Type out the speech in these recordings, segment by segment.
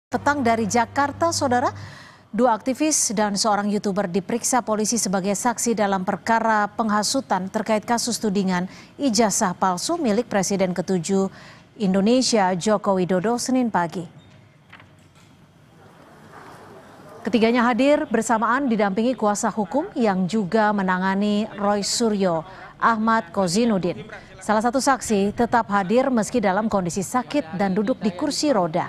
Petang dari Jakarta, saudara, dua aktivis dan seorang YouTuber diperiksa polisi sebagai saksi dalam perkara penghasutan terkait kasus tudingan ijazah palsu milik Presiden ke-7 Indonesia Joko Widodo Senin pagi. Ketiganya hadir bersamaan didampingi kuasa hukum yang juga menangani Roy Suryo, Ahmad Kozinudin. Salah satu saksi tetap hadir meski dalam kondisi sakit dan duduk di kursi roda.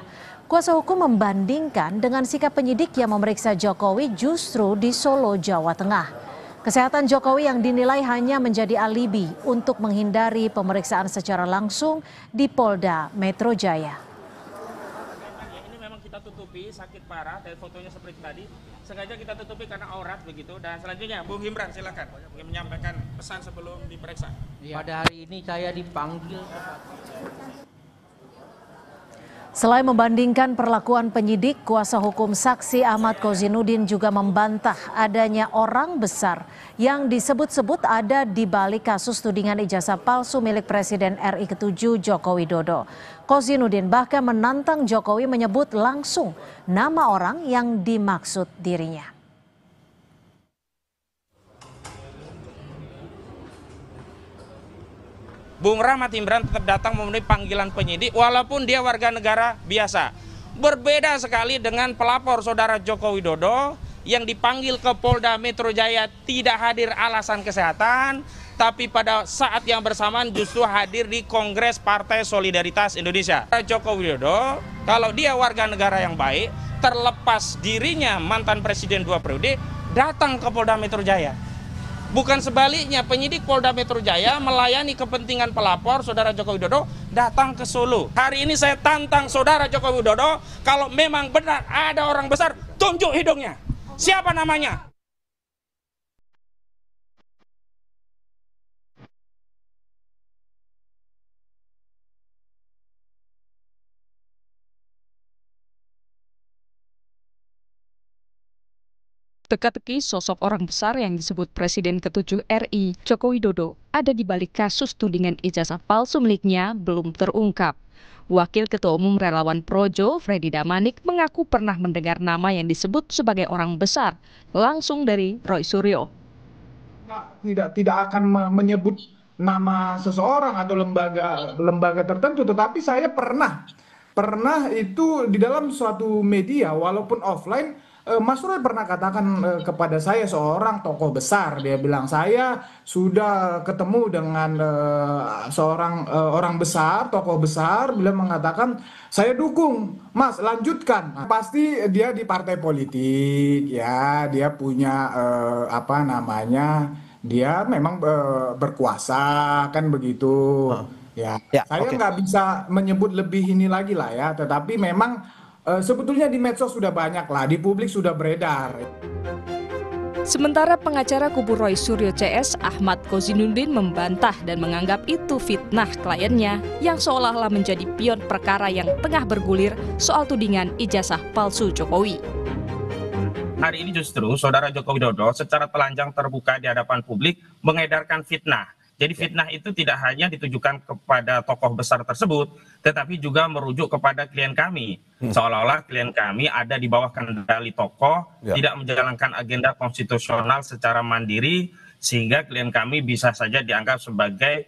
Kuasa hukum membandingkan dengan sikap penyidik yang memeriksa Jokowi justru di Solo, Jawa Tengah. Kesehatan Jokowi yang dinilai hanya menjadi alibi untuk menghindari pemeriksaan secara langsung di Polda Metro Jaya. Ini memang kita tutupi sakit parah dari fotonya seperti tadi. Sengaja kita tutupi karena aurat begitu. Dan selanjutnya Bung Himran silakan menyampaikan pesan sebelum diperiksa. Pada hari ini saya dipanggil. Selain membandingkan perlakuan penyidik, kuasa hukum saksi Ahmad Kozinudin juga membantah adanya orang besar yang disebut-sebut ada di balik kasus tudingan ijazah palsu milik Presiden RI ke-7 Joko Widodo. Kozinudin bahkan menantang Jokowi menyebut langsung nama orang yang dimaksud dirinya. Bung Rahmat Himran tetap datang memenuhi panggilan penyidik walaupun dia warga negara biasa. Berbeda sekali dengan pelapor saudara Joko Widodo yang dipanggil ke Polda Metro Jaya tidak hadir alasan kesehatan, tapi pada saat yang bersamaan justru hadir di Kongres Partai Solidaritas Indonesia. Joko Widodo kalau dia warga negara yang baik, terlepas dirinya mantan presiden 2 periode, datang ke Polda Metro Jaya. Bukan sebaliknya, penyidik Polda Metro Jaya melayani kepentingan pelapor saudara Joko Widodo datang ke Solo. Hari ini saya tantang saudara Joko Widodo, kalau memang benar ada orang besar, tunjuk hidungnya. Siapa namanya? Teka-teki sosok orang besar yang disebut Presiden ke-7 RI Joko Widodo ada di balik kasus tudingan ijazah palsu miliknya belum terungkap. Wakil Ketua Umum Relawan Projo, Freddy Damanik, mengaku pernah mendengar nama yang disebut sebagai orang besar langsung dari Roy Suryo. Tidak akan menyebut nama seseorang atau lembaga tertentu, tetapi saya pernah itu di dalam suatu media walaupun offline. Mas Roy pernah katakan kepada saya, seorang tokoh besar, dia bilang saya sudah ketemu dengan seorang orang besar, tokoh besar, beliau mengatakan saya dukung, Mas lanjutkan. Pasti dia di partai politik, ya dia punya dia memang berkuasa kan begitu. Ya, saya nggak bisa menyebut lebih ini lagi lah ya, tetapi memang sebetulnya di medsos sudah banyak lah, di publik sudah beredar. Sementara pengacara kubu Roy Suryo CS, Ahmad Kozinudin, membantah dan menganggap itu fitnah kliennya yang seolah-olah menjadi pion perkara yang tengah bergulir soal tudingan ijazah palsu Jokowi. Hari ini justru saudara Joko Widodo secara telanjang terbuka di hadapan publik mengedarkan fitnah. Jadi fitnah itu tidak hanya ditujukan kepada tokoh besar tersebut, tetapi juga merujuk kepada klien kami. Seolah-olah klien kami ada di bawah kendali tokoh, tidak menjalankan agenda konstitusional secara mandiri, sehingga klien kami bisa saja dianggap sebagai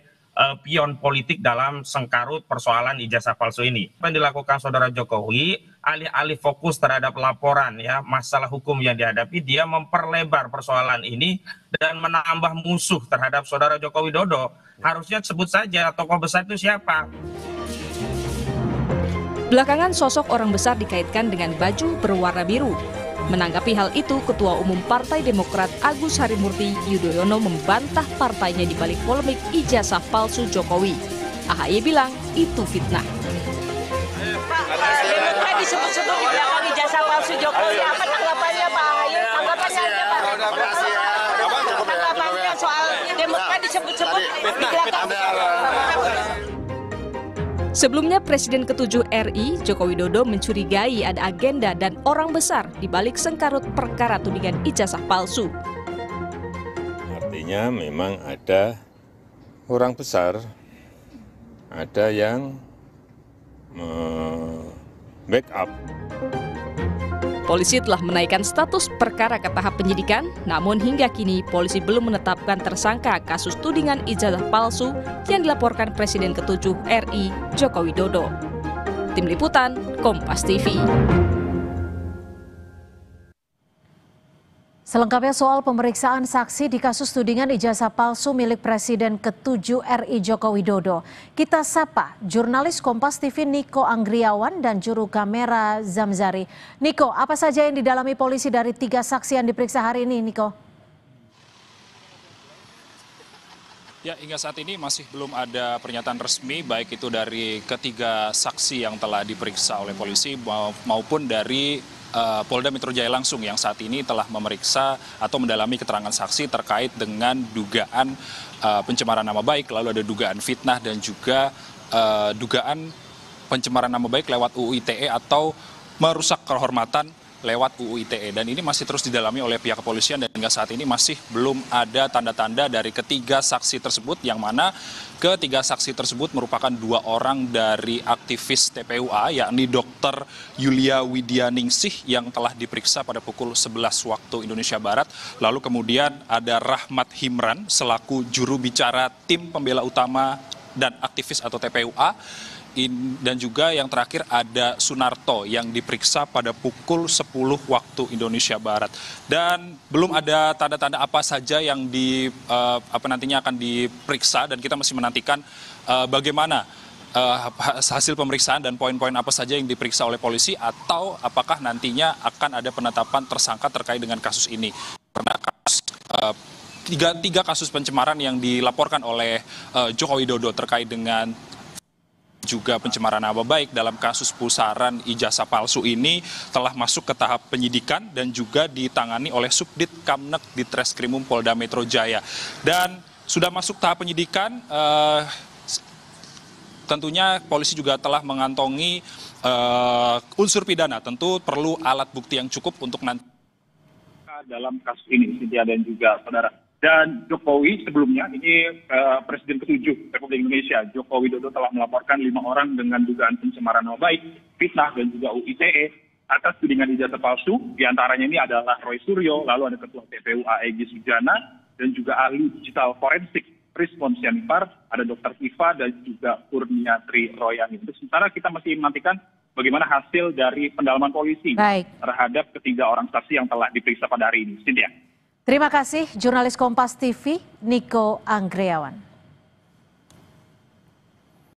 pion politik dalam sengkarut persoalan ijazah palsu ini. Apa yang dilakukan saudara Jokowi, alih-alih fokus terhadap laporan ya masalah hukum yang dihadapi, dia memperlebar persoalan ini dan menambah musuh terhadap saudara Joko Widodo. Harusnya sebut saja tokoh besar itu siapa. Belakangan sosok orang besar dikaitkan dengan baju berwarna biru. Menanggapi hal itu, Ketua Umum Partai Demokrat Agus Harimurti Yudhoyono membantah partainya di balik polemik ijazah palsu Jokowi. AHY bilang itu fitnah. Pak, Demokrat disebut-sebut di belakang ijazah palsu Jokowi. Apa tanggapannya Pak AHY? Tanggapannya aja Pak. Tanggapannya soal Demokrat disebut-sebut di belakang. Sebelumnya Presiden ke-7 RI Joko Widodo mencurigai ada agenda dan orang besar di balik sengkarut perkara tudingan ijazah palsu. Artinya memang ada orang besar, ada yang backup. Polisi telah menaikkan status perkara ke tahap penyidikan, namun hingga kini polisi belum menetapkan tersangka kasus tudingan ijazah palsu yang dilaporkan Presiden ke-7 RI Joko Widodo. Tim Liputan, Kompas TV. Selengkapnya soal pemeriksaan saksi di kasus tudingan ijazah palsu milik Presiden ke-7 RI Joko Widodo. Kita sapa jurnalis Kompas TV Niko Anggriawan dan juru kamera Zamzari. Niko, apa saja yang didalami polisi dari 3 saksi yang diperiksa hari ini, Niko? Ya, hingga saat ini masih belum ada pernyataan resmi, baik itu dari ketiga saksi yang telah diperiksa oleh polisi maupun dari Polda Metro Jaya langsung yang saat ini telah memeriksa atau mendalami keterangan saksi terkait dengan dugaan pencemaran nama baik, lalu ada dugaan fitnah dan juga dugaan pencemaran nama baik lewat UU ITE atau merusak kehormatan lewat UU ITE, dan ini masih terus didalami oleh pihak kepolisian dan hingga saat ini masih belum ada tanda-tanda dari ketiga saksi tersebut, yang mana ketiga saksi tersebut merupakan 2 orang dari aktivis TPUA, yakni Dr. Yulia Widyaningsih yang telah diperiksa pada pukul 11 waktu Indonesia Barat, lalu kemudian ada Rahmat Himran selaku juru bicara tim pembela utama dan aktivis atau TPUA, dan juga yang terakhir ada Sunarto yang diperiksa pada pukul 10 waktu Indonesia Barat. Dan belum ada tanda-tanda apa saja yang nantinya akan diperiksa, dan kita masih menantikan bagaimana hasil pemeriksaan dan poin-poin apa saja yang diperiksa oleh polisi, atau apakah nantinya akan ada penetapan tersangka terkait dengan kasus ini. Karena tiga kasus pencemaran yang dilaporkan oleh Joko Widodo terkait dengan juga pencemaran nama baik dalam kasus pusaran ijazah palsu ini telah masuk ke tahap penyidikan dan juga ditangani oleh Subdit Kamnek di Treskrimum Polda Metro Jaya. Dan sudah masuk tahap penyidikan, tentunya polisi juga telah mengantongi unsur pidana. Tentu perlu alat bukti yang cukup untuk nanti dalam kasus ini, Cynthia dan juga saudara. Dan Jokowi sebelumnya, ini Presiden ke-7 Republik Indonesia, Joko Widodo telah melaporkan 5 orang dengan dugaan pencemaran nama baik, fitnah dan juga UU ITE atas tudingan ijazah palsu. Di antaranya ini adalah Roy Suryo, lalu ada Ketua TPUA Egy Sujana, dan juga ahli digital forensik Prispon Sianipar, ada Dr. Iva dan juga Kurniatri Royani. Sementara kita masih menantikan bagaimana hasil dari pendalaman polisi terhadap ketiga orang saksi yang telah diperiksa pada hari ini. Cynthia. Terima kasih jurnalis Kompas TV Niko Anggriawan.